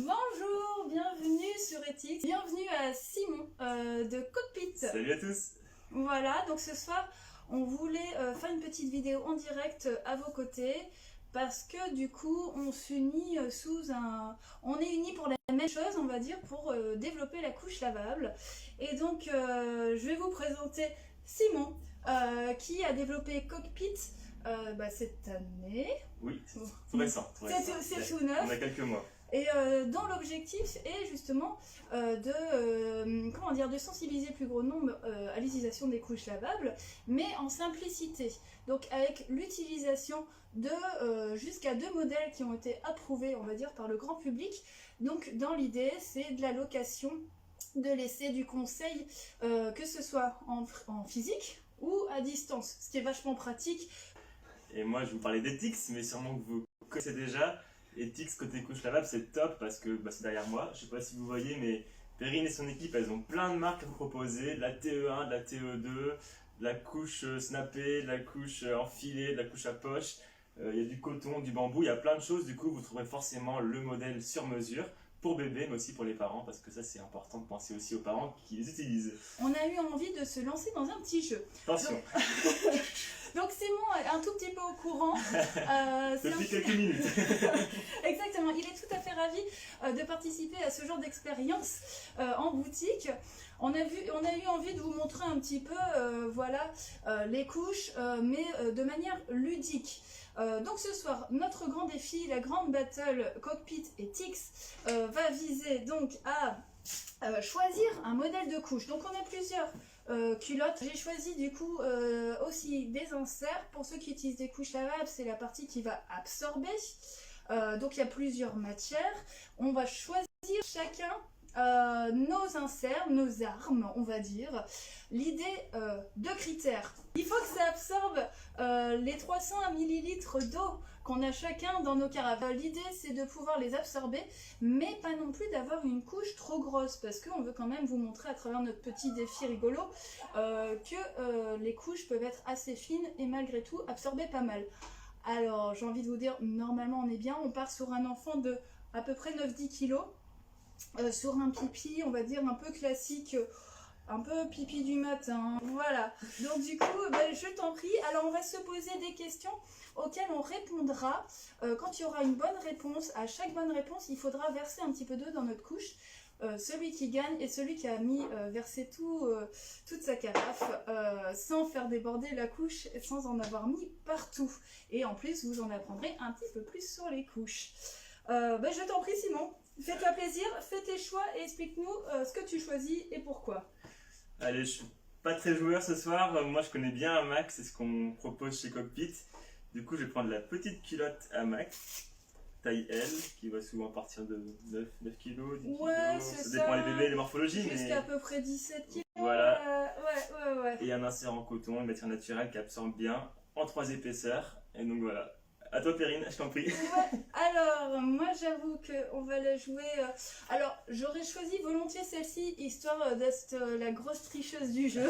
Bonjour, bienvenue sur Ethics, bienvenue à Simon de Cockpit. Salut à tous. Voilà, donc ce soir on voulait faire une petite vidéo en direct à vos côtés parce que du coup on s'unit on est unis pour la même chose, on va dire, pour développer la couche lavable. Et donc je vais vous présenter Simon qui a développé Cockpit cette année. Oui, c'est tout récent. C'est tout neuf. On a quelques mois. Et dont l'objectif est justement de sensibiliser le plus gros nombre à l'utilisation des couches lavables, mais en simplicité. Donc avec l'utilisation de jusqu'à 2 modèles qui ont été approuvés, on va dire, par le grand public. Donc dans l'idée, c'est de la location, de laisser du conseil, que ce soit en physique ou à distance, ce qui est vachement pratique. Et moi, je vous parlais d'Ethics, mais sûrement que vous connaissez déjà. Ethics côté couche lavable, c'est top parce que c'est derrière moi. Je sais pas si vous voyez, mais Perrine et son équipe, elles ont plein de marques à vous proposer. De la TE1, de la TE2, de la couche snappée, de la couche enfilée, de la couche à poche. Il y a du coton, du bambou, il y a plein de choses. Du coup, vous trouverez forcément le modèle sur mesure pour bébé, mais aussi pour les parents, parce que ça, c'est important de penser aussi aux parents qui les utilisent. On a eu envie de se lancer dans un petit jeu. Attention. Donc Simon est un tout petit peu au courant. Depuis quelques minutes. Exactement, il est tout à fait ravi de participer à ce genre d'expérience en boutique. On a eu envie de vous montrer un petit peu les couches, mais de manière ludique. Donc ce soir, notre grand défi, la grande battle Cockpit Ethics, va viser donc à choisir un modèle de couche. Donc on a plusieurs culottes. J'ai choisi du coup aussi des inserts. Pour ceux qui utilisent des couches lavables, c'est la partie qui va absorber. Donc il y a plusieurs matières. On va choisir chacun nos inserts, nos armes, on va dire. L'idée, 2 critères. Il faut que ça absorbe les 300 ml d'eau qu'on a chacun dans nos carafes. L'idée, c'est de pouvoir les absorber, mais pas non plus d'avoir une couche trop grosse, parce qu'on veut quand même vous montrer à travers notre petit défi rigolo que les couches peuvent être assez fines et malgré tout absorber pas mal. Alors, j'ai envie de vous dire, normalement on est bien, on part sur un enfant de à peu près 9-10 kg. Sur un pipi, on va dire un peu classique, un peu pipi du matin. Voilà. Donc du coup, je t'en prie. Alors on va se poser des questions auxquelles on répondra quand il y aura une bonne réponse. À chaque bonne réponse, il faudra verser un petit peu d'eau dans notre couche. Celui qui gagne est celui qui a versé toute sa carafe sans faire déborder la couche et sans en avoir mis partout. Et en plus, vous en apprendrez un petit peu plus sur les couches. Je t'en prie Simon, fais-toi plaisir, fais tes choix et explique-nous ce que tu choisis et pourquoi. Allez, je suis pas très joueur ce soir, moi je connais bien Hamac, c'est ce qu'on propose chez Cockpit. Du coup je vais prendre la petite culotte Hamac, taille L, qui va souvent partir de 9 kg, 10 kg, ça dépend les bébés et les morphologies. Jusqu'à à peu près 17 kg. Voilà. Ouais. Et un insert en coton, une matière naturelle qui absorbe bien, en 3 épaisseurs, et donc voilà. À toi Perrine, je t'en prie. Ouais, alors moi j'avoue qu'on va la jouer. Alors j'aurais choisi volontiers celle-ci, histoire d'être la grosse tricheuse du jeu.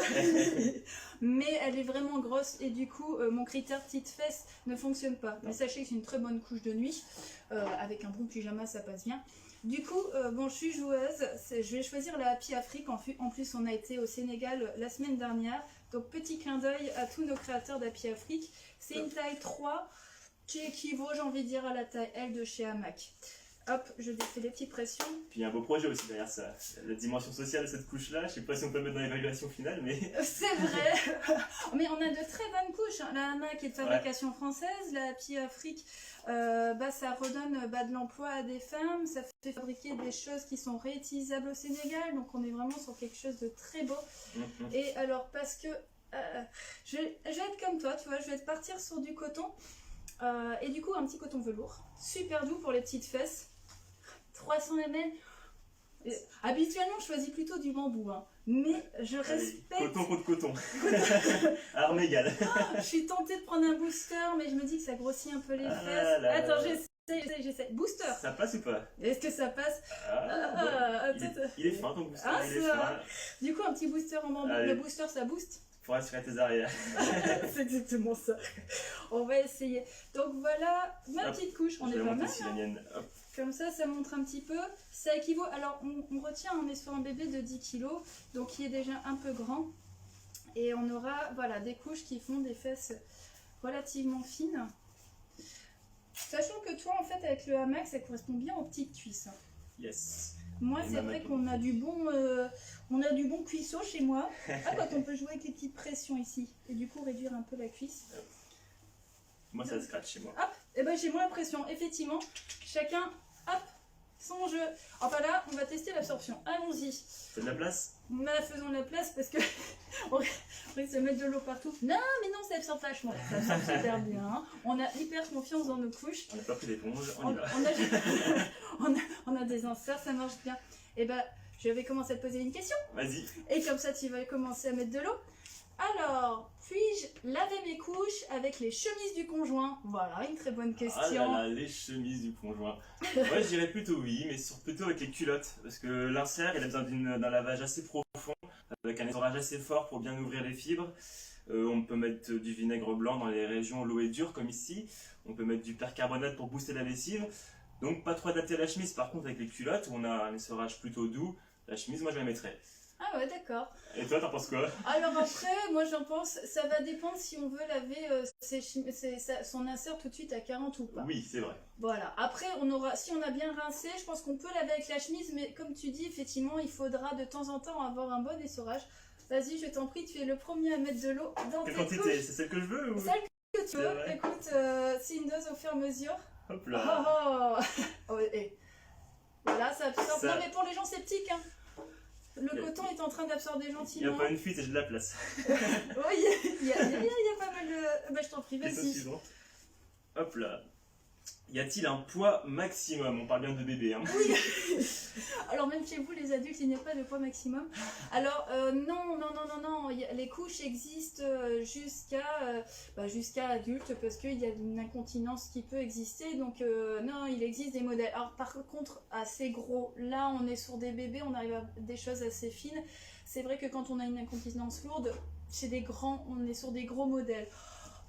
Mais elle est vraiment grosse et du coup mon critère petite fesse ne fonctionne pas. Mais sachez que c'est une très bonne couche de nuit. Avec un bon pyjama ça passe bien. Du coup, je suis joueuse, je vais choisir la Happy Afrique. En plus on a été au Sénégal la semaine dernière. Donc petit clin d'œil à tous nos créateurs d'Happy Afrique. C'est une taille 3. Qui équivaut, j'ai envie de dire, à la taille L de chez Hamac. Hop, je défais les petites pressions. Puis il y a un beau projet aussi derrière ça. La dimension sociale de cette couche-là, je sais pas si on peut mettre dans l'évaluation finale, mais... C'est vrai. Mais on a de très bonnes couches. La Hamac est de fabrication française. La Happy Afrique, ça redonne de l'emploi à des femmes. Ça fait fabriquer des choses qui sont réutilisables au Sénégal. Donc on est vraiment sur quelque chose de très beau. Et alors, parce que je vais être comme toi, tu vois, je vais partir sur du coton. Et du coup un petit coton velours, super doux pour les petites fesses, 300 ml. Habituellement je choisis plutôt du bambou, hein, mais je respecte... Coton contre coton, arme égale. Je suis tentée de prendre un booster, mais je me dis que ça grossit un peu les fesses. Attends, j'essaie. Booster. Ça passe ou pas? Est-ce que ça passe? Il est fin ton booster, il est fin. Du coup un petit booster en bambou, le booster ça booste pour assurer tes arrières. C'est exactement ça. On va essayer. Donc voilà ma petite couche. On est pas mal. La mienne. Hop. Comme ça montre un petit peu. Ça équivaut, alors on retient, on est sur un bébé de 10 kg, donc qui est déjà un peu grand. Et on aura voilà, des couches qui font des fesses relativement fines. Sachant que toi, en fait, avec le hamac, ça correspond bien aux petites cuisses. Yes. Moi, Et c'est vrai qu'on a du bon cuisseau chez moi. Ah, quand on peut jouer avec les petites pressions ici. Et du coup, réduire un peu la cuisse. Moi, ça scratch chez moi. Hop, et ben j'ai moins l'impression. Effectivement, chacun, hop, son jeu. Enfin là, on va tester l'absorption. Allons-y. C'est de la place? Mais faisons la place parce que on risque de mettre de l'eau partout. Non, mais non, ça absorbe vachement. Ça absorbe super bien. On a hyper confiance dans nos couches. On n'a pas pris d'éponge, on y va. On a des inserts, ça marche bien. Et ben, je vais commencer à te poser une question. Vas-y. Et comme ça, tu vas commencer à mettre de l'eau. Alors, puis-je laver mes couches avec les chemises du conjoint? Voilà, une très bonne question. Ah là là, les chemises du conjoint. Moi, je dirais plutôt oui, mais plutôt avec les culottes. Parce que l'insert, il a besoin d'un lavage assez profond, avec un essorage assez fort pour bien ouvrir les fibres. On peut mettre du vinaigre blanc dans les régions où l'eau est dure, comme ici. On peut mettre du percarbonate pour booster la lessive. Donc, pas trop adapté à la chemise. Par contre, avec les culottes, où on a un essorage plutôt doux, la chemise, moi, je la mettrais. Ah ouais, d'accord. Et toi, t'en penses quoi? Alors après, moi j'en pense, ça va dépendre si on veut laver son insert tout de suite à 40 ou pas. Oui, c'est vrai. Voilà. Après, si on a bien rincé, je pense qu'on peut laver avec la chemise, mais comme tu dis, effectivement, il faudra de temps en temps avoir un bon essorage. Vas-y, je t'en prie, tu es le premier à mettre de l'eau dans tes Quelle quantité? couches. C'est celle que je veux ou... Celle que tu veux. vrai. Écoute, c'est une dose au fur et à mesure. Hop Oh, là. oh. Oh, et voilà, ça absorbe. Ça- Non, mais pour les gens sceptiques, hein. Le coton est en train d'absorber Il n'y a gentiment. pas une fuite et j'ai de la place. Oui, il y a pas mal de... Bah, je t'en prie, Question vas-y. suivante. Hop là. Y a-t-il un poids maximum? On parle bien de bébé, hein. Oui. Alors même chez vous, les adultes, il n'y a pas de poids maximum. Alors non. Les couches existent jusqu'à adulte parce qu'il y a une incontinence qui peut exister. Donc non, il existe des modèles. Alors par contre, assez gros. Là, on est sur des bébés, on arrive à des choses assez fines. C'est vrai que quand on a une incontinence lourde, chez des grands, on est sur des gros modèles.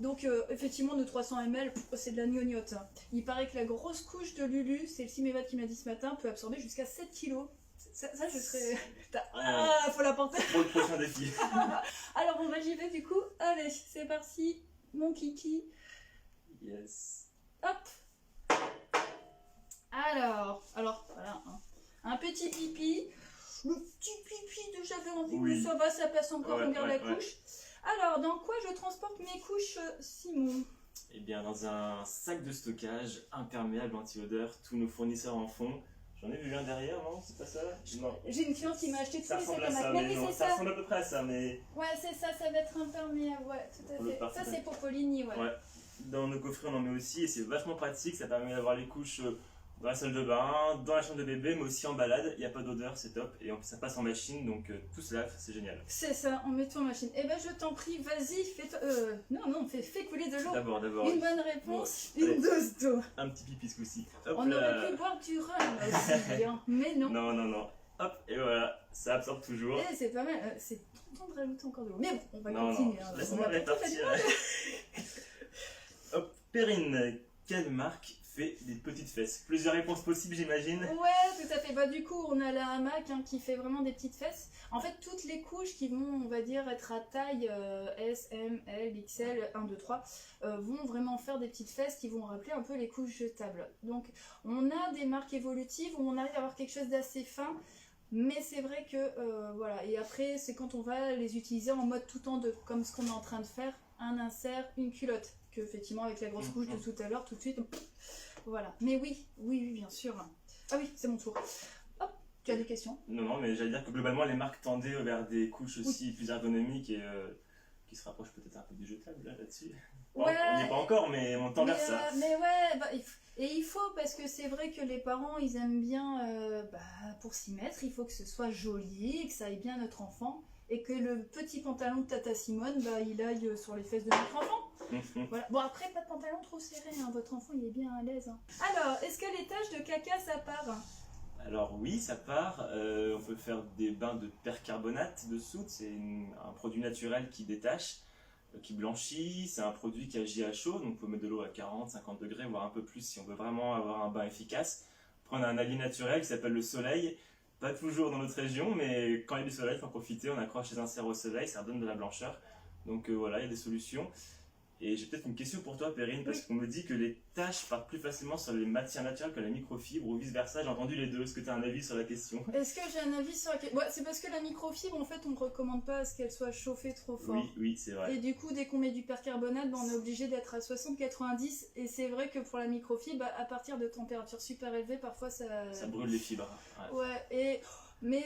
Donc effectivement, de 300 ml, c'est de la gnognotte. Il paraît que la grosse couche de Lulu, c'est le Simévad qui m'a dit ce matin, peut absorber jusqu'à 7 kg. Ça, je serais... Ah, faut la porter. Pour le prochain défi. Alors bon, bah, j'y vais du coup. Allez, c'est parti, mon kiki. Yes. Hop. Alors voilà. Hein. Un petit pipi. Le petit pipi de j'avais envie, Oui. mais ça va, ça passe encore, Ouais, regarde ouais, la ouais. couche. Alors, dans quoi je transporte mes couches, Simon? Eh bien, dans un sac de stockage imperméable anti-odeur, tous nos fournisseurs en font. J'en ai vu un derrière, non? C'est pas ça? Non. J'ai une cliente qui m'a acheté tous Ça les sacs ressemble à à ça, mac. mais Oui, non, c'est ça ça. ressemble à peu près à ça, mais Ouais, c'est ça, ça va être imperméable, ouais, tout à Pour le fait. parfum. Ça, c'est Popolini, ouais. ouais. Dans nos coffrets, on en met aussi et c'est vachement pratique. Ça permet d'avoir les couches dans la salle de bain, dans la chambre de bébé, mais aussi en balade. Il n'y a pas d'odeur, c'est top. Et en plus, ça passe en machine, donc tout se lave, c'est génial. C'est ça, on met tout en machine. Eh ben, je t'en prie, vas-y, fais couler de l'eau. D'abord. Une bonne réponse, Ouais. Allez. une dose d'eau. Un petit pipi ce coup-ci. Hop On là. aurait pu boire du rhum là aussi, hein, mais non. Non. Hop, et voilà, ça absorbe toujours. Eh, c'est pas mal, c'est tentant de rajouter encore de l'eau. Mais bon, on va Non, continuer. hein, laisse-moi on va pas tout répartir. faire. Hop, Perrine, quelle marque fait des petites fesses? Plusieurs réponses possibles, j'imagine. Ouais, tout à fait. Bah, du coup, on a la hamac qui fait vraiment des petites fesses. En fait, toutes les couches qui vont, on va dire, être à taille S, M, L, XL, 1, 2, 3, vont vraiment faire des petites fesses qui vont rappeler un peu les couches jetables. Donc, on a des marques évolutives où on arrive à avoir quelque chose d'assez fin. Mais c'est vrai que, voilà. Et après, c'est quand on va les utiliser en mode tout en deux, comme ce qu'on est en train de faire, un insert, une culotte. Que, effectivement, avec la grosse couche de tout à l'heure, tout de suite, voilà. Mais oui, bien sûr. Ah oui, c'est mon tour. Hop, tu as des questions? Non, mais j'allais dire que globalement, les marques tendaient vers des couches aussi plus ergonomiques et qui se rapprochent peut-être un peu du jetable là-dessus. Bon, Ouais. on n'y est pas encore, mais on tend vers ça. Mais ouais, bah, il faut, parce que c'est vrai que les parents, ils aiment bien, pour s'y mettre, il faut que ce soit joli, que ça aille bien à notre enfant, et que le petit pantalon de Tata Simone, bah, il aille sur les fesses de notre enfant. Voilà. Bon, après, pas de pantalon trop serré, hein. Votre enfant, il est bien à l'aise. Hein. Alors, est-ce que les taches de caca, ça part? Alors oui, ça part. On peut faire des bains de percarbonate de soude. C'est un produit naturel qui détache, qui blanchit. C'est un produit qui agit à chaud, donc on peut mettre de l'eau à 40, 50 degrés, voire un peu plus si on veut vraiment avoir un bain efficace. Après, on a un allié naturel qui s'appelle le soleil. Pas toujours dans notre région, mais quand il y a du soleil, il faut en profiter. On accroche les inserts au soleil, ça redonne de la blancheur. Donc voilà, il y a des solutions. Et j'ai peut-être une question pour toi, Perrine, parce qu'on me dit que les taches partent plus facilement sur les matières naturelles que la microfibre, ou vice-versa. J'ai entendu les deux. Est-ce que tu as un avis sur la question? Est-ce que j'ai un avis sur la question? Ouais, c'est parce que la microfibre, en fait, on ne recommande pas à ce qu'elle soit chauffée trop fort. Oui, oui, c'est vrai. Et du coup, dès qu'on met du percarbonate, on est obligé d'être à 60-90. Et c'est vrai que pour la microfibre, à partir de températures super élevées, parfois ça... Ça brûle les fibres. Ouais, et... Mais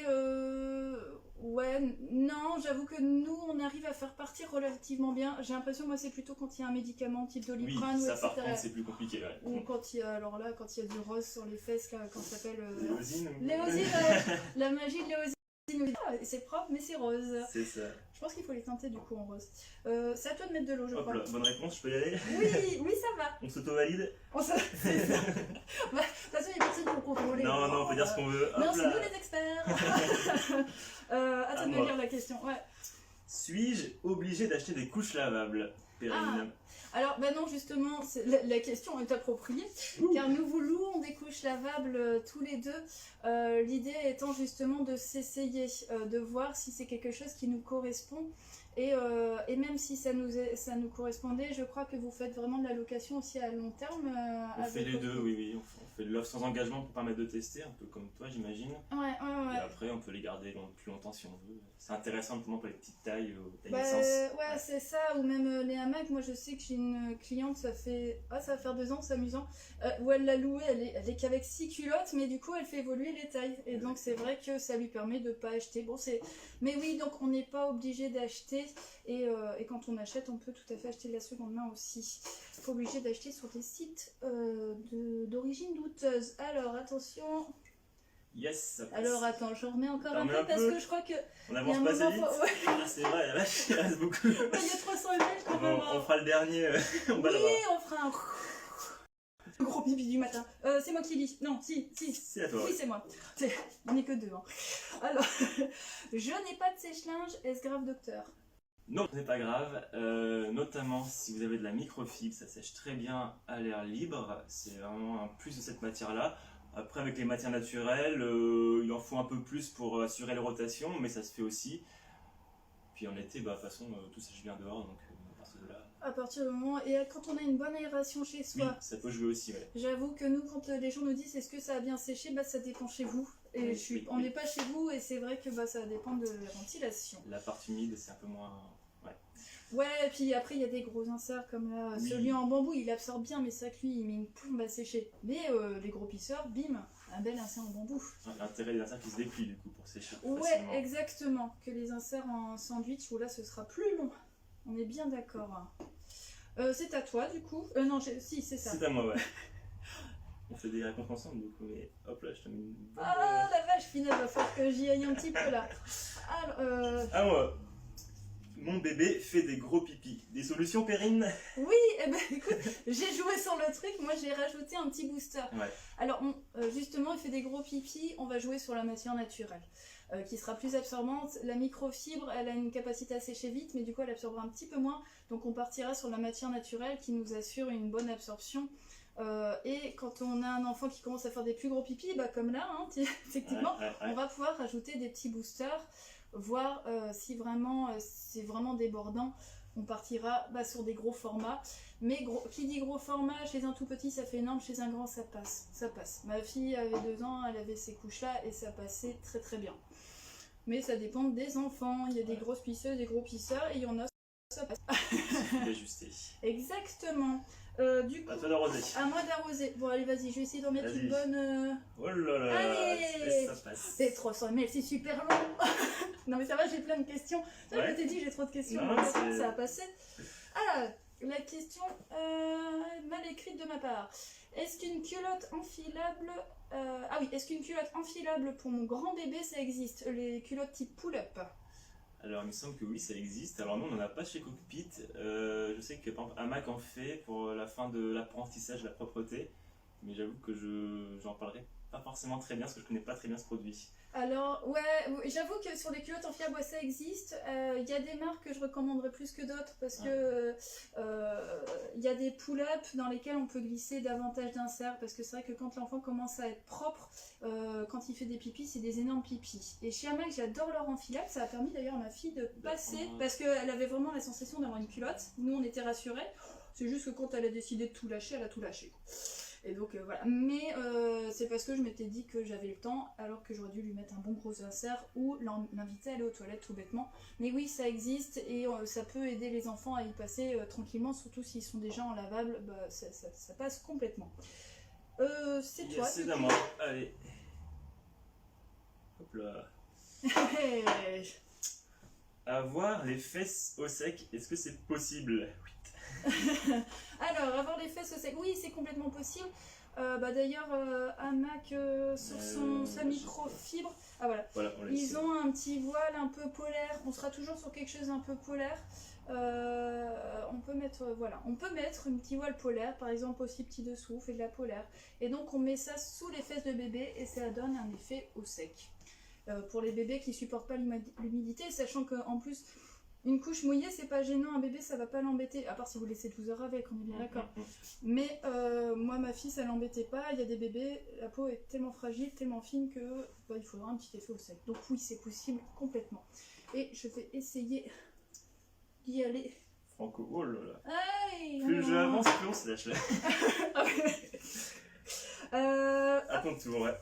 ouais, non, j'avoue que nous, on arrive à faire partir relativement bien. J'ai l'impression, moi, c'est plutôt quand il y a un médicament type Doliprane, oui, ça, etc. par contre, c'est plus compliqué. Ouais. Ou quand il y a, alors là, quand il y a du rose sur les fesses, là, quand ça s'appelle... Léosine Léosine, la magie de Léosine. Ah, c'est propre, mais c'est rose. C'est ça. Je pense qu'il faut les teinter du coup en rose. C'est à toi de mettre de l'eau, je Hop crois. là, bonne réponse, je peux y aller? Oui, oui, ça va. On s'auto-valide? C'est ça. Bah, de toute façon, il y a personne pour contrôler. Non, non, on peut dire ce qu'on veut. Non, Hop c'est là. nous les experts. À toi de moi. lire la question. Ouais. Suis-je obligé d'acheter des couches lavables, Perrine? Alors, bah non, justement, la question est appropriée, car nous vous louons des couches lavables tous les deux. L'idée étant justement de s'essayer, de voir si c'est quelque chose qui nous correspond. Et même si ça nous correspondait, je crois que vous faites vraiment de la location aussi à long terme. On fait les deux, oui, oui. On fait de l'offre sans engagement pour permettre de tester, un peu comme toi, j'imagine. Ouais. Et après, on peut les garder plus longtemps si on veut. C'est intéressant, notamment pour les petites tailles, tailles Bah, naissance. ouais, c'est ça, ou même les hamacs. Moi, je sais que j'ai une cliente, ça va faire 2 ans, c'est amusant, où elle l'a loué, elle est qu'avec 6 culottes, mais du coup, elle fait évoluer les tailles. Et donc, c'est vrai que ça lui permet de pas acheter. Bon, mais oui, donc on n'est pas obligé d'acheter. Et quand on achète, on peut tout à fait acheter de la seconde main aussi. Pas obligé d'acheter sur des sites d'origine douteuse. Alors, attention. Yes, ça passe. Alors, attends, je remets encore un remets peu un parce peu. que je crois que... On avance pas assez vite. Ouais. Ah, c'est vrai, la vache, il reste beaucoup. Il y a 300 ml quand même. On fera le dernier, on va le voir. Oui, on fera un... Le gros pipi du matin. C'est moi qui lis. Non, si. C'est à toi. Oui, c'est moi. On n'est que 2. Hein. Alors, je n'ai pas de sèche-linge. Est-ce grave, docteur? Non, ce n'est pas grave, notamment si vous avez de la microfibre, ça sèche très bien à l'air libre, c'est vraiment un plus de cette matière-là. Après, avec les matières naturelles, il en faut un peu plus pour assurer la rotation, mais ça se fait aussi. Puis en été, de toute façon, tout sèche bien dehors, donc à partir de là... À partir du moment... Et quand on a une bonne aération chez soi... Oui, ça peut jouer aussi, ouais. J'avoue que nous, quand les gens nous disent est-ce que ça a bien séché, bah ça dépend chez vous. Et Oui, on n'est pas chez vous et c'est vrai que bah, ça dépend de la ventilation. La partie humide, c'est un peu moins... Ouais, et puis après il y a des gros inserts comme là, Oui. celui en bambou il absorbe bien, mais c'est vrai que lui il met une plombe à sécher. Mais les gros pisseurs, bim, un bel insert en bambou. L'intérêt des inserts qui se déplient du coup pour sécher plus Ouais, facilement. exactement, que les inserts en sandwich où là ce sera plus long. On est bien d'accord. C'est à toi du coup. Non, si, c'est ça. C'est à moi, ouais. On fait des réponses ensemble du coup, mais hop là, je te mets une... Ah la vache, finalement, va falloir que j'y aille un petit peu là. Alors, À moi. Mon bébé fait des gros pipis. Des solutions, Perrine? oui, eh ben, écoute, j'ai joué sur le truc, moi j'ai rajouté un petit booster. Ouais. Alors justement, il fait des gros pipis, on va jouer sur la matière naturelle, qui sera plus absorbante. La microfibre, elle a une capacité à sécher vite, mais du coup elle absorbera un petit peu moins. Donc on partira sur la matière naturelle qui nous assure une bonne absorption. Et quand on a un enfant qui commence à faire des plus gros pipis, bah, comme là, hein, effectivement, Ouais. on va pouvoir rajouter des petits boosters, voir si vraiment c'est vraiment débordant. On partira sur des gros formats. Mais qui dit gros format, chez un tout petit ça fait énorme, chez un grand ça passe. Ça passe. Ma fille avait 2 ans, elle avait ces couches-là et ça passait très très bien. Mais ça dépend des enfants. Il y a des grosses pisseuses, des gros pisseurs et il y en a ça passe. Ajusté. Exactement. Du coup, À toi d'arroser. à moi d'arroser. Bon allez vas-y, je vais essayer d'en mettre Vas-y. une bonne... Oh là là, Allez. ça passe. C'est 300 ml, c'est super long. Non mais ça va, j'ai plein de questions. Ça, Ouais. je t'ai dit, j'ai trop de questions. Non, donc c'est- ça a passé. Ah, la question mal écrite de ma part. Est-ce qu'une culotte enfilable... Ah oui, est-ce qu'une culotte enfilable pour mon grand bébé, ça existe? Les culottes type pull-up. Alors il me semble que oui, ça existe. Alors nous on n'en a pas chez Cockpit. Je sais que par exemple Hamac en fait pour la fin de l'apprentissage de la propreté. Mais j'avoue que j'en parlerai pas forcément très bien parce que je connais pas très bien ce produit. Alors, ouais, j'avoue que sur les culottes en fibre, ouais, ça existe. Il y a des marques que je recommanderais plus que d'autres parce que il y a des pull-up dans lesquels on peut glisser davantage d'inserts parce que c'est vrai que quand l'enfant commence à être propre, quand il fait des pipis, c'est des énormes pipis. Et chez Amac, j'adore leur enfilade. Ça a permis d'ailleurs à ma fille de passer parce qu'elle avait vraiment la sensation d'avoir une culotte. Nous, on était rassurés. C'est juste que quand elle a décidé de tout lâcher, elle a tout lâché. Et donc voilà, mais c'est parce que je m'étais dit que j'avais le temps alors que j'aurais dû lui mettre un bon gros insert ou l'inviter à aller aux toilettes tout bêtement. Mais oui, ça existe et ça peut aider les enfants à y passer tranquillement, surtout s'ils sont déjà en lavable, bah, ça passe complètement. C'est toi. C'est à moi, allez. Hop là. Avoir les fesses au sec, est-ce que c'est possible? Alors, avoir les fesses au sec, oui, c'est complètement possible. D'ailleurs, Amac, sur sa microfibre, ah voilà, ils ont un petit voile un peu polaire. On sera toujours sur quelque chose un peu polaire. On peut mettre un petit voile polaire, par exemple aussi petit dessous, on fait de la polaire. Et donc on met ça sous les fesses de bébé et ça donne un effet au sec. Pour les bébés qui supportent pas l'humidité, sachant qu'en plus une couche mouillée c'est pas gênant, un bébé ça va pas l'embêter, à part si vous laissez 12 heures avec, on est bien d'accord. Mais moi ma fille ça l'embêtait pas, il y a des bébés, la peau est tellement fragile, tellement fine que il faudra un petit effet au sec. Donc oui c'est possible complètement. Et je vais essayer d'y aller. Franco, oh là là. Aïe, plus j'avance, plus on se lâche là. À ton tour, ouais.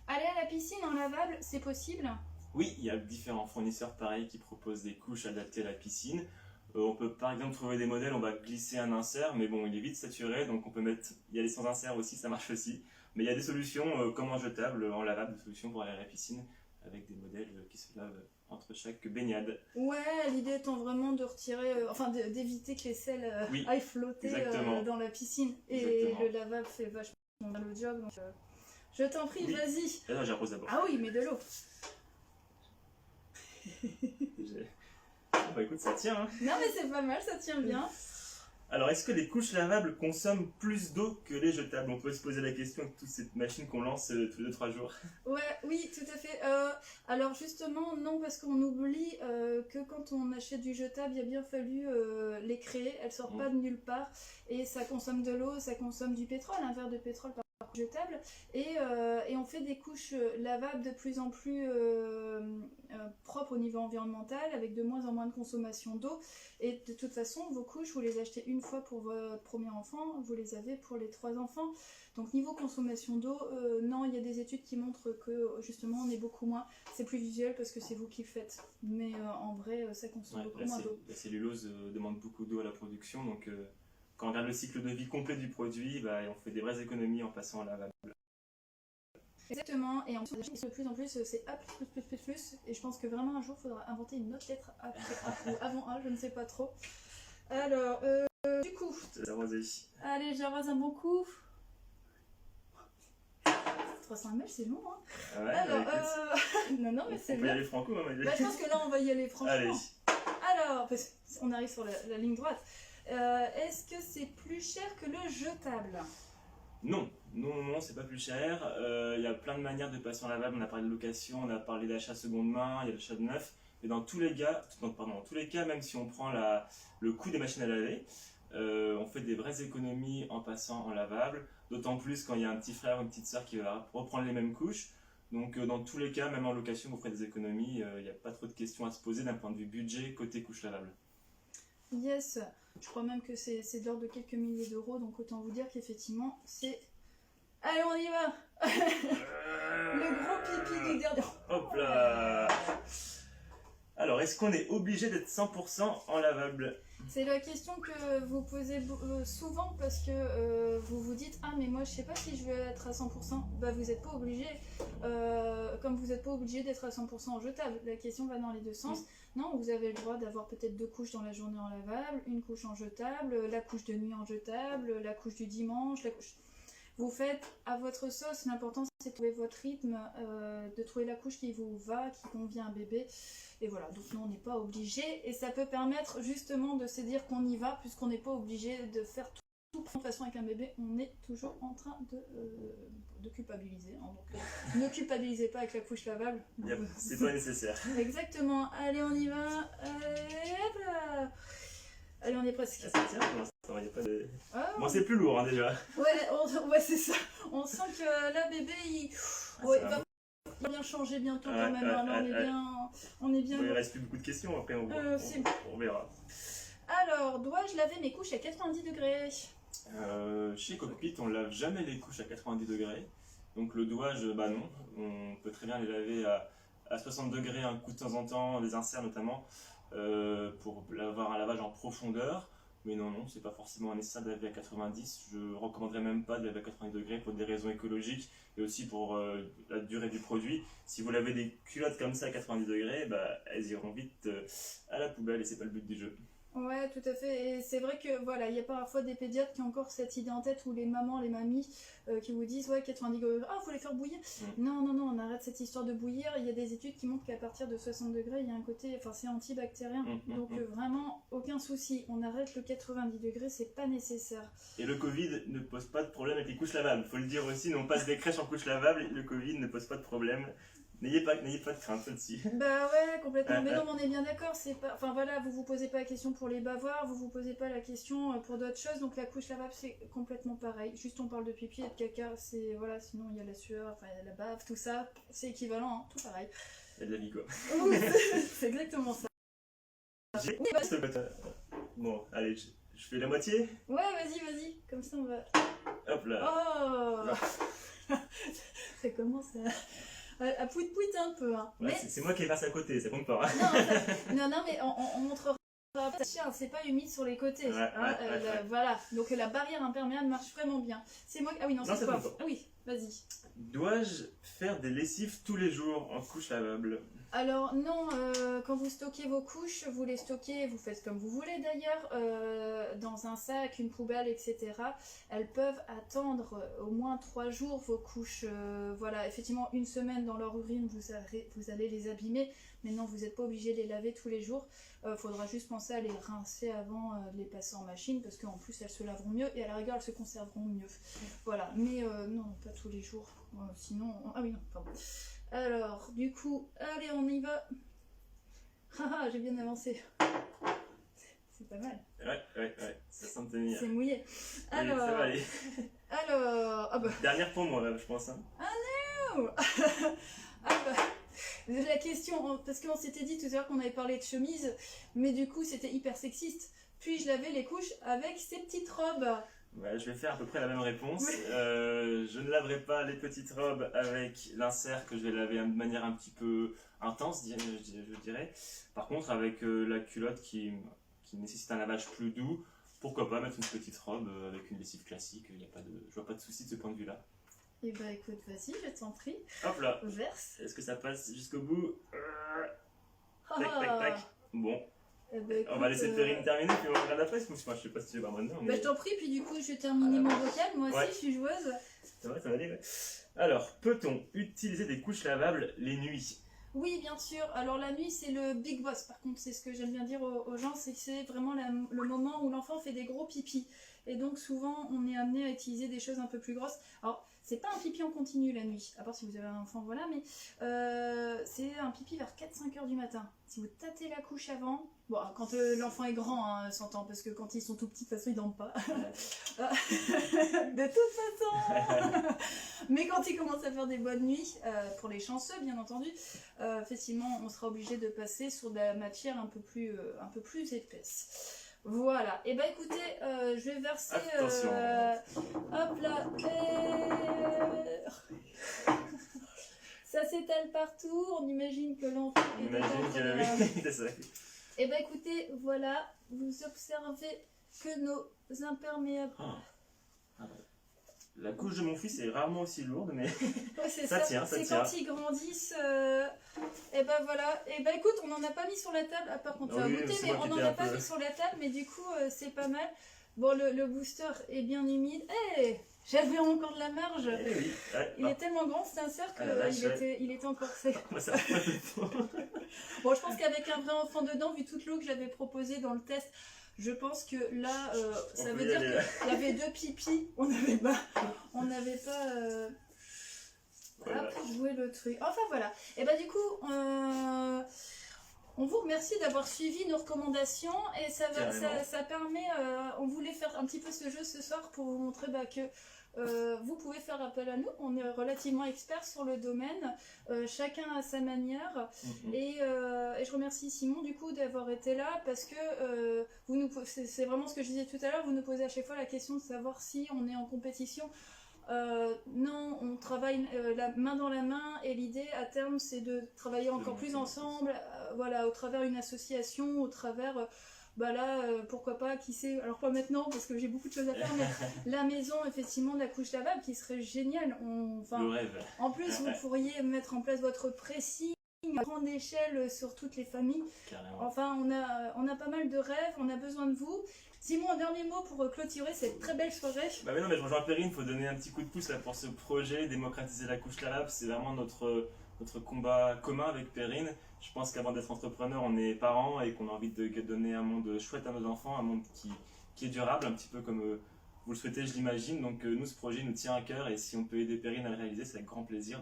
Aller à la piscine en lavable, c'est possible? Oui, il y a différents fournisseurs pareils qui proposent des couches adaptées à la piscine. On peut par exemple trouver des modèles, on va glisser un insert, mais bon, il est vite saturé, donc on peut mettre. Il y a les sans insert aussi, ça marche aussi. Mais il y a des solutions comme en jetable, en lavable, des solutions pour aller à la piscine avec des modèles qui se lavent entre chaque baignade. Ouais, l'idée étant vraiment de retirer, d'éviter que les sels aillent flotter dans la piscine. Et le lavable fait vachement bien le job, donc je t'en prie, vas-y. Là, j'arrose d'abord. Ah oui, mais de l'eau. Bah écoute, ça tient. Hein. Non mais c'est pas mal, ça tient bien. Alors, est-ce que les couches lavables consomment plus d'eau que les jetables? On peut se poser la question avec toute cette machine qu'on lance tous les 2-3 jours. Ouais, oui, tout à fait. Alors justement, non, parce qu'on oublie que quand on achète du jetable, il a bien fallu les créer. Elles sortent pas de nulle part. Et ça consomme de l'eau, ça consomme du pétrole, un verre de pétrole par jetable. Et on fait des couches lavables de plus en plus propres au niveau environnemental, avec de moins en moins de consommation d'eau. Et de toute façon, vos couches, vous les achetez une fois pour votre premier enfant, vous les avez pour les 3 enfants. Donc niveau consommation d'eau, non, il y a des études qui montrent que justement on est beaucoup moins. C'est plus visuel parce que c'est vous qui le faites. Mais en vrai, ça consomme beaucoup moins d'eau. La cellulose demande beaucoup d'eau à la production, donc quand on regarde le cycle de vie complet du produit, on fait des vraies économies en passant à lavable. Exactement, et en plus, de plus en plus, c'est A+++++, et je pense que vraiment un jour, il faudra inventer une autre lettre après A ou avant A, je ne sais pas trop. Alors, du coup... Allez, j'arrose un bon coup. 300 ml, c'est long, hein. Ouais, alors, non, mais c'est bien. On peut y aller franco, hein, je pense que là, on va y aller franchement. Allez. Alors, parce qu'on arrive sur la ligne droite. Est-ce que c'est plus cher que le jetable? Non, c'est pas plus cher. Il y a plein de manières de passer en lavable. On a parlé de location, on a parlé d'achat seconde main, il y a l'achat de neuf. Mais dans tous les cas, même si on prend le coût des machines à laver, on fait des vraies économies en passant en lavable. D'autant plus quand il y a un petit frère ou une petite soeur qui va reprendre les mêmes couches. Donc dans tous les cas, même en location, vous ferez des économies. Il n'y a pas trop de questions à se poser d'un point de vue budget côté couche lavable. Yes, je crois même que c'est de l'ordre de quelques milliers d'euros, donc autant vous dire qu'effectivement c'est... Allez, on y va. Le gros pipi du dernier... Hop là. Alors, est-ce qu'on est obligé d'être 100% en lavable? C'est la question que vous posez souvent parce que vous vous dites « Ah mais moi je sais pas si je vais être à 100%. » Bah vous n'êtes pas obligé, comme vous n'êtes pas obligé d'être à 100% en jetable. La question va dans les deux sens. Non, vous avez le droit d'avoir peut-être 2 couches dans la journée en lavable, une couche en jetable, la couche de nuit en jetable, la couche du dimanche, la couche... Vous faites à votre sauce, l'important c'est de trouver votre rythme, de trouver la couche qui vous va, qui convient à bébé. Et voilà, donc nous on n'est pas obligé et ça peut permettre justement de se dire qu'on y va puisqu'on n'est pas obligé de faire tout toute façon avec un bébé, on est toujours en train de culpabiliser. Hein, donc, ne culpabilisez pas avec la couche lavable. C'est pas nécessaire. Exactement. Allez, on y va. Allez, hop là. Allez, on est presque. Ça tient pour l'instant, il n'y a pas de... Ah, Bon, c'est plus lourd hein, déjà. ouais, c'est ça. On sent que là, bébé, il va bien changer bientôt quand même. Là, on est bien. Bon, il reste plus beaucoup de questions, après on verra. Alors, dois-je laver mes couches à 90 degrés? Chez Cockpit, on lave jamais les couches à 90 degrés. Donc le doigt-je, bah non. On peut très bien les laver à 60 degrés un coup de temps en temps, des inserts notamment, pour avoir un lavage en profondeur. Mais non, c'est pas forcément nécessaire de laver à 90. Je recommanderais même pas de laver à 90 degrés pour des raisons écologiques et aussi pour la durée du produit. Si vous lavez des culottes comme ça à 90 degrés, bah, elles iront vite à la poubelle et c'est pas le but du jeu. Ouais, tout à fait. Et c'est vrai que voilà, il y a parfois des pédiatres qui ont encore cette idée en tête ou les mamans, les mamies qui vous disent ouais 90 degrés, ah faut les faire bouillir. Non, on arrête cette histoire de bouillir. Il y a des études qui montrent qu'à partir de 60 degrés, il y a un côté, enfin c'est antibactérien. Donc vraiment aucun souci. On arrête le 90 degrés, c'est pas nécessaire. Et le Covid ne pose pas de problème avec les couches lavables. Faut le dire aussi, on passe des crèches en couches lavables. Le Covid ne pose pas de problème. N'ayez pas de crainte là-dessus. Bah ouais, complètement. Mais non, on est bien d'accord. C'est pas, enfin voilà, vous posez pas la question pour les bavoirs, vous posez pas la question pour d'autres choses. Donc la couche lavable c'est complètement pareil. Juste on parle de pipi et de caca, c'est voilà. Sinon il y a la sueur, enfin il y a la bave, tout ça, c'est équivalent, hein, tout pareil. Il y a de la vie quoi. C'est exactement ça. Bon, allez, je fais la moitié. Ouais, vas-y, comme ça on va. Hop là. Oh. Ça commence à pouit-pouit un peu. Hein. Ouais, mais c'est moi qui ai versé à côté, ça compte pas. Hein. Non, mais on montrera. C'est pas humide sur les côtés. Ouais. Voilà, donc la barrière imperméable marche vraiment bien. C'est moi. Ah oui, non, c'est toi. Ah oui, vas-y. Dois-je faire des lessives tous les jours en couche lavable? Alors non, quand vous stockez vos couches, vous les stockez, vous faites comme vous voulez d'ailleurs, dans un sac, une poubelle, etc. Elles peuvent attendre au moins 3 jours vos couches. Voilà, effectivement, une semaine dans leur urine, vous allez les abîmer. Mais non, vous n'êtes pas obligé de les laver tous les jours. Faudra juste penser à les rincer avant de les passer en machine, parce qu'en plus elles se laveront mieux et à la rigueur elles se conserveront mieux. Voilà, mais non, pas tous les jours. Sinon, ah oui, non, pardon. Alors, du coup, allez, on y va. Haha, j'ai bien avancé. C'est pas mal. Ouais, ça sent tenir. C'est mouillé. Alors, ça va aller. Alors, ah bah. Dernière pour moi, je pense. Hein. Ah non. Ah bah. La question, parce qu'on s'était dit tout à l'heure qu'on avait parlé de chemise, mais du coup c'était hyper sexiste. Puis-je laver les couches avec ces petites robes? Ouais, je vais faire à peu près la même réponse. Oui. Je ne laverai pas les petites robes avec l'insert que je vais laver de manière un petit peu intense, je dirais. Par contre, avec la culotte qui nécessite un lavage plus doux, pourquoi pas mettre une petite robe avec une lessive classique. Je vois pas de souci de ce point de vue-là. Et bah écoute, vas-y, je t'en prie. Hop là. Verse. Est-ce que ça passe jusqu'au bout? Tac. Bon. Eh ben, écoute, on va laisser Perrine terminer, puis on regarde après. Moi, je sais pas si tu vas maintenant. Mais... Bah, je t'en prie, puis du coup, je vais terminer mon vocal. Moi aussi, je suis joueuse. Ça va aller, ouais. Alors, peut-on utiliser des couches lavables les nuits? Oui, bien sûr. Alors, la nuit, c'est le big boss. Par contre, c'est ce que j'aime bien dire aux gens, c'est que c'est vraiment le moment où l'enfant fait des gros pipis. Et donc, souvent, on est amené à utiliser des choses un peu plus grosses. Alors, c'est pas un pipi en continu la nuit, à part si vous avez un enfant, voilà, mais c'est un pipi vers 4-5 heures du matin. Si vous tâtez la couche avant, bon, quand l'enfant est grand, hein, s'entend, parce que quand ils sont tout petits, de toute façon, ils dorment pas. De toute façon. Mais quand ils commencent à faire des bonnes nuits, pour les chanceux, bien entendu, effectivement, on sera obligé de passer sur de la matière un peu plus épaisse. Voilà, et bah écoutez, je vais verser. Hop là. Ça s'étale partout, on imagine que l'enfant est c'est ça. Et bah écoutez, voilà, vous observez que nos imperméables. La couche de mon fils est rarement aussi lourde, mais ouais, ça tient. C'est quand ils grandissent. Et ben voilà. Et ben écoute, on n'en a pas mis sur la table, à part quand tu as goûté, mais on n'en a pas mis sur la table, mais du coup, c'est pas mal. Bon, le booster est bien humide. Hey, j'avais encore de la marge. Oui. Il est tellement grand, c'est un cercle, il était encore sec. Bon, je pense qu'avec un vrai enfant dedans, vu toute l'eau que j'avais proposée dans le test, Je pense que là, On ça peut veut y dire aller, là. qu'il y avait 2 pipis, on n'avait pas Voilà. joué le truc. Enfin voilà. Et bah du coup, on vous remercie d'avoir suivi nos recommandations et Carrément. ça permet, on voulait faire un petit peu ce jeu ce soir pour vous montrer que vous pouvez faire appel à nous, on est relativement experts sur le domaine, chacun à sa manière. Et je remercie Simon du coup d'avoir été là parce que c'est vraiment ce que je disais tout à l'heure, vous nous posez à chaque fois la question de savoir si on est en compétition. Non, on travaille la main dans la main et l'idée à terme c'est de travailler encore plus ensemble, voilà, au travers d'une association, au travers pourquoi pas, qui sait, alors pas maintenant parce que j'ai beaucoup de choses à faire, mais la maison effectivement de la couche lavable qui serait géniale. Le rêve. En plus vous pourriez mettre en place votre pressing à grande échelle sur toutes les familles. Carrément. Enfin on a pas mal de rêves, on a besoin de vous. Simon, un dernier mot pour clôturer cette très belle soirée. Bah mais non, mais je rejoins Perrine, il faut donner un petit coup de pouce là pour ce projet, démocratiser la couche lavable, c'est vraiment notre combat commun avec Perrine. Je pense qu'avant d'être entrepreneur, on est parents et qu'on a envie de donner un monde chouette à nos enfants, un monde qui est durable, un petit peu comme vous le souhaitez, je l'imagine. Donc nous, ce projet nous tient à cœur et si on peut aider Perrine à le réaliser, c'est avec grand plaisir.